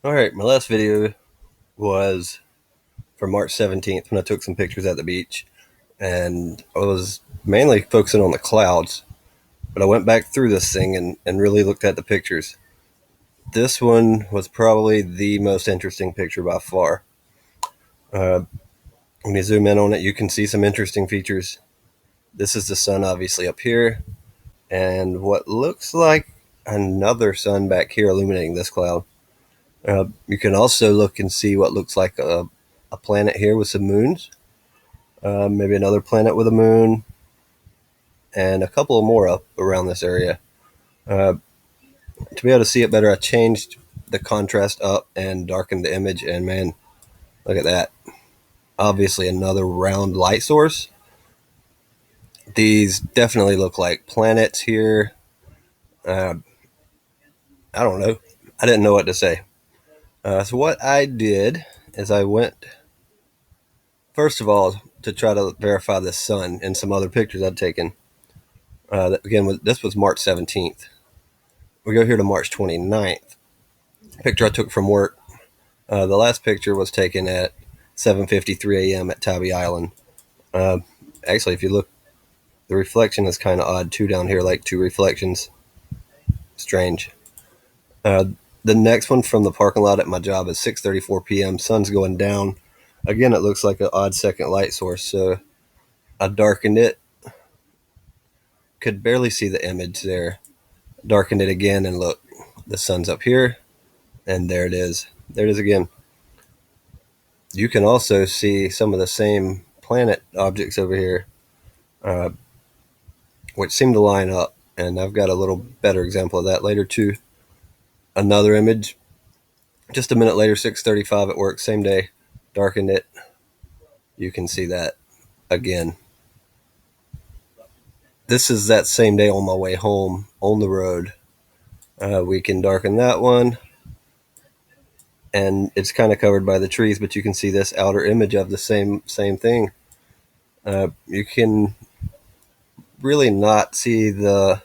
Alright, my last video was for March 17th when I took some pictures at the beach, and I was mainly focusing on the clouds, but I went back through this thing and really looked at the pictures. This one was probably the most interesting picture by far. Uh, when you zoom in on it, you can see some interesting features. This is the sun obviously up here, and what looks like another sun back here illuminating this cloud. You can also look and see what looks like a planet here with some moons, maybe another planet with a moon, and a couple more up around this area. Uh, to be able to see it better, I changed the contrast up and darkened the image, and man, look at that. Obviously, another round light source. These definitely look like planets here. Uh, I don't know. I didn't know what to say. So, what I did is I went, first of all, to try to verify the sun and some other pictures I'd taken. Again, this was March 17th. We go here to March 29th. Picture I took from work. The last picture was taken at 7:53 a.m. at Tybee Island. Uh, Actually, if you look, the reflection is kind of odd too down here, like two reflections. Strange. Uh, the next one from the parking lot at my job is 6:34 p.m. Sun's going down. Again, it looks like an odd second light source, so I darkened it. Could barely see the image there. Darkened it again, and look, the sun's up here, and there it is. There it is again. You can also see some of the same planet objects over here, uh, which seem to line up. And I've got a little better example of that later too. Another image, just a minute later, 6:35 at work, same day, darkened it. You can see that again. This is that same day on my way home on the road. We can darken that one, and it's kind of covered by the trees, but you can see this outer image of the same thing. You can really not see the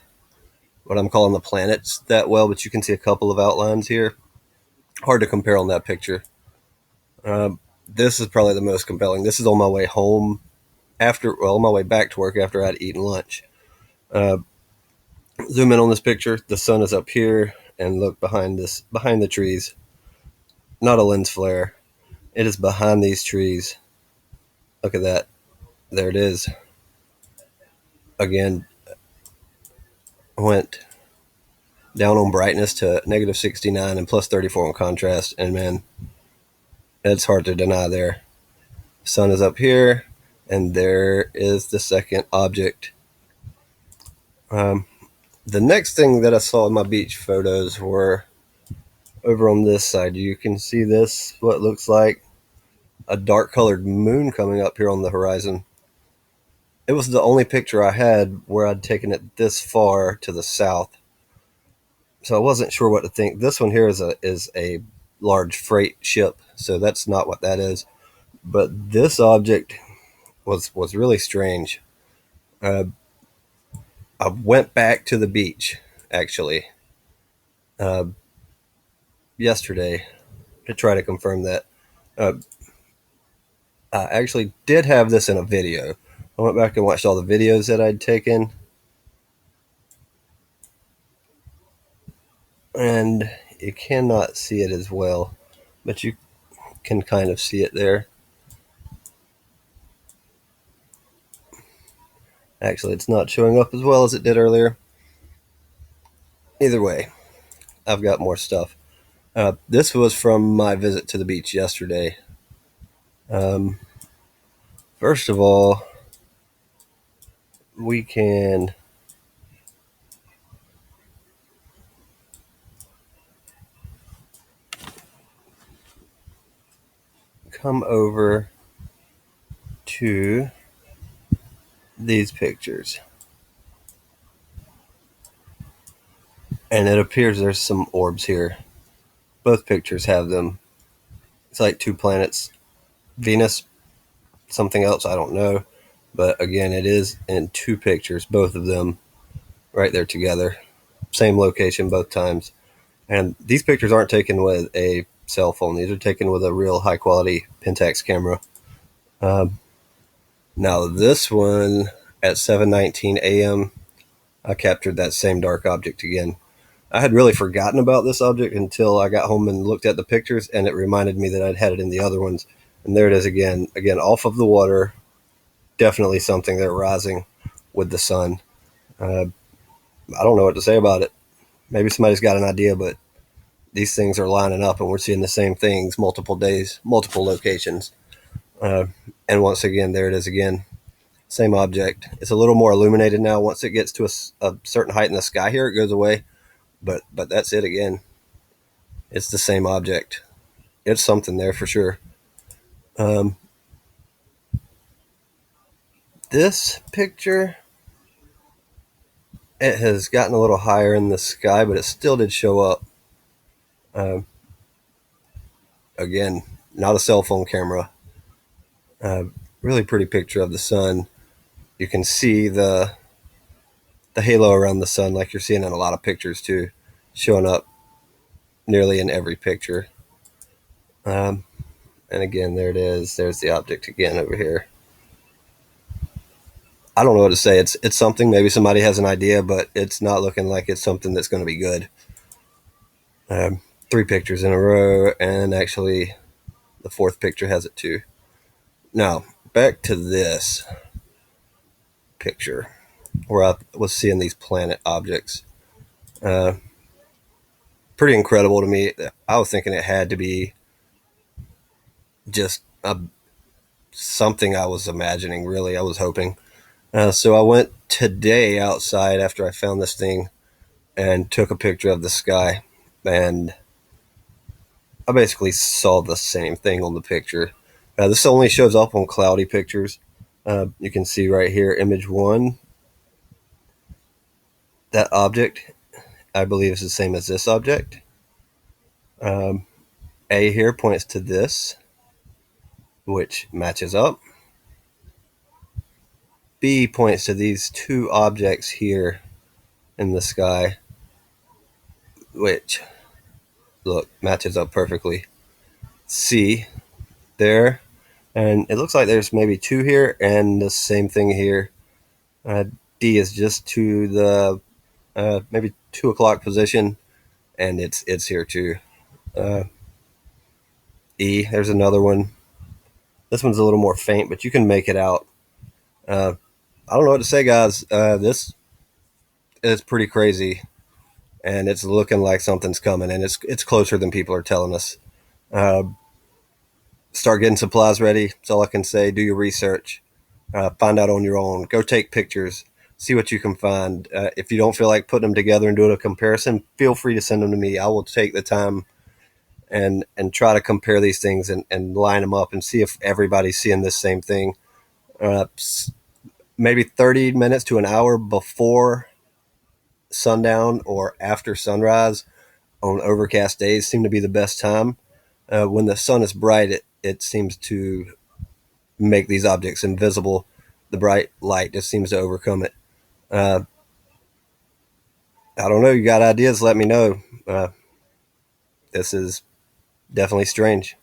what I'm calling the planets that well, but you can see a couple of outlines here. Hard to compare on that picture. This is probably the most compelling. This is on my way home on my way back to work after I'd eaten lunch. Uh, Zoom in on this picture. The sun is up here, and look behind the trees. Not a lens flare. It is behind these trees. Look at that. There it is. Again, went down on brightness to negative 69 and plus 34 on contrast, and man, it's hard to deny there. Sun is up here, and there is the second object. Um, the next thing that I saw in my beach photos were over on this side. You can see this, what looks like a dark colored moon coming up here on the horizon. It was the only picture I had where I'd taken it this far to the south, so I wasn't sure what to think. This one here is a large freight ship, so that's not what that is. But this object was really strange. Uh, I went back to the beach actually uh, yesterday to try to confirm that. Uh, I actually did have this in a video. I went back and watched all the videos that I'd taken, and you cannot see it as well, but you can kind of see it there. Actually, it's not showing up as well as it did earlier. Either way, I've got more stuff. This was from my visit to the beach yesterday. Um, First of all, we can come over to these pictures. And it appears there's some orbs here. Both pictures have them. It's like two planets. Venus, something else, I don't know. But again, it is in two pictures, both of them right there together. Same location both times. And these pictures aren't taken with a cell phone. These are taken with a real high quality Pentax camera. Um, Now this one at 7:19 a.m. I captured that same dark object again. I had really forgotten about this object until I got home and looked at the pictures, and it reminded me that I'd had it in the other ones. And there it is again, off of the water. Definitely something there rising with the sun. Uh, I don't know what to say about it. Maybe somebody's got an idea, but these things are lining up, and we're seeing the same things multiple days, multiple locations. Uh, and once again, there it is again. Same object. It's a little more illuminated now. Once it gets to a certain height in the sky here, it goes away. But that's it again. It's the same object. It's something there for sure. Um, this picture, it has gotten a little higher in the sky, but it still did show up. Um, Again, not a cell phone camera. Uh, really pretty picture of the sun. You can see the halo around the sun, like you're seeing in a lot of pictures too, showing up nearly in every picture. Um, and again, there it is. There's the object again over here. I don't know what to say. It's something. Maybe somebody has an idea, but it's not looking like it's something that's going to be good. Three pictures in a row, and actually, the fourth picture has it too. Now, back to this picture where I was seeing these planet objects. Uh, Pretty incredible to me. I was thinking it had to be just something I was imagining, really. I was hoping. So I went today outside after I found this thing and took a picture of the sky. And I basically saw the same thing on the picture. This only shows up on cloudy pictures. You can see right here, image one. That object, I believe, is the same as this object. Um, A here points to this, which matches up. B points to these two objects here in the sky, which, look, matches up perfectly. C there, and it looks like there's maybe two here and the same thing here. Uh, D is just to the maybe 2 o'clock position, and it's here too. Uh, E, there's another one. This one's a little more faint, but you can make it out. Uh, I don't know what to say, guys. This is pretty crazy, and it's looking like something's coming, and it's closer than people are telling us. Uh, Start getting supplies ready. That's all I can say. Do your research. Find out on your own. Go take pictures. See what you can find. If you don't feel like putting them together and doing a comparison, feel free to send them to me. I will take the time and try to compare these things and line them up and see if everybody's seeing this same thing. Uh, Maybe 30 minutes to an hour before sundown or after sunrise on overcast days seem to be the best time. When the sun is bright, it seems to make these objects invisible. The bright light just seems to overcome it. Uh, I don't know. You got ideas? Let me know. This is definitely strange.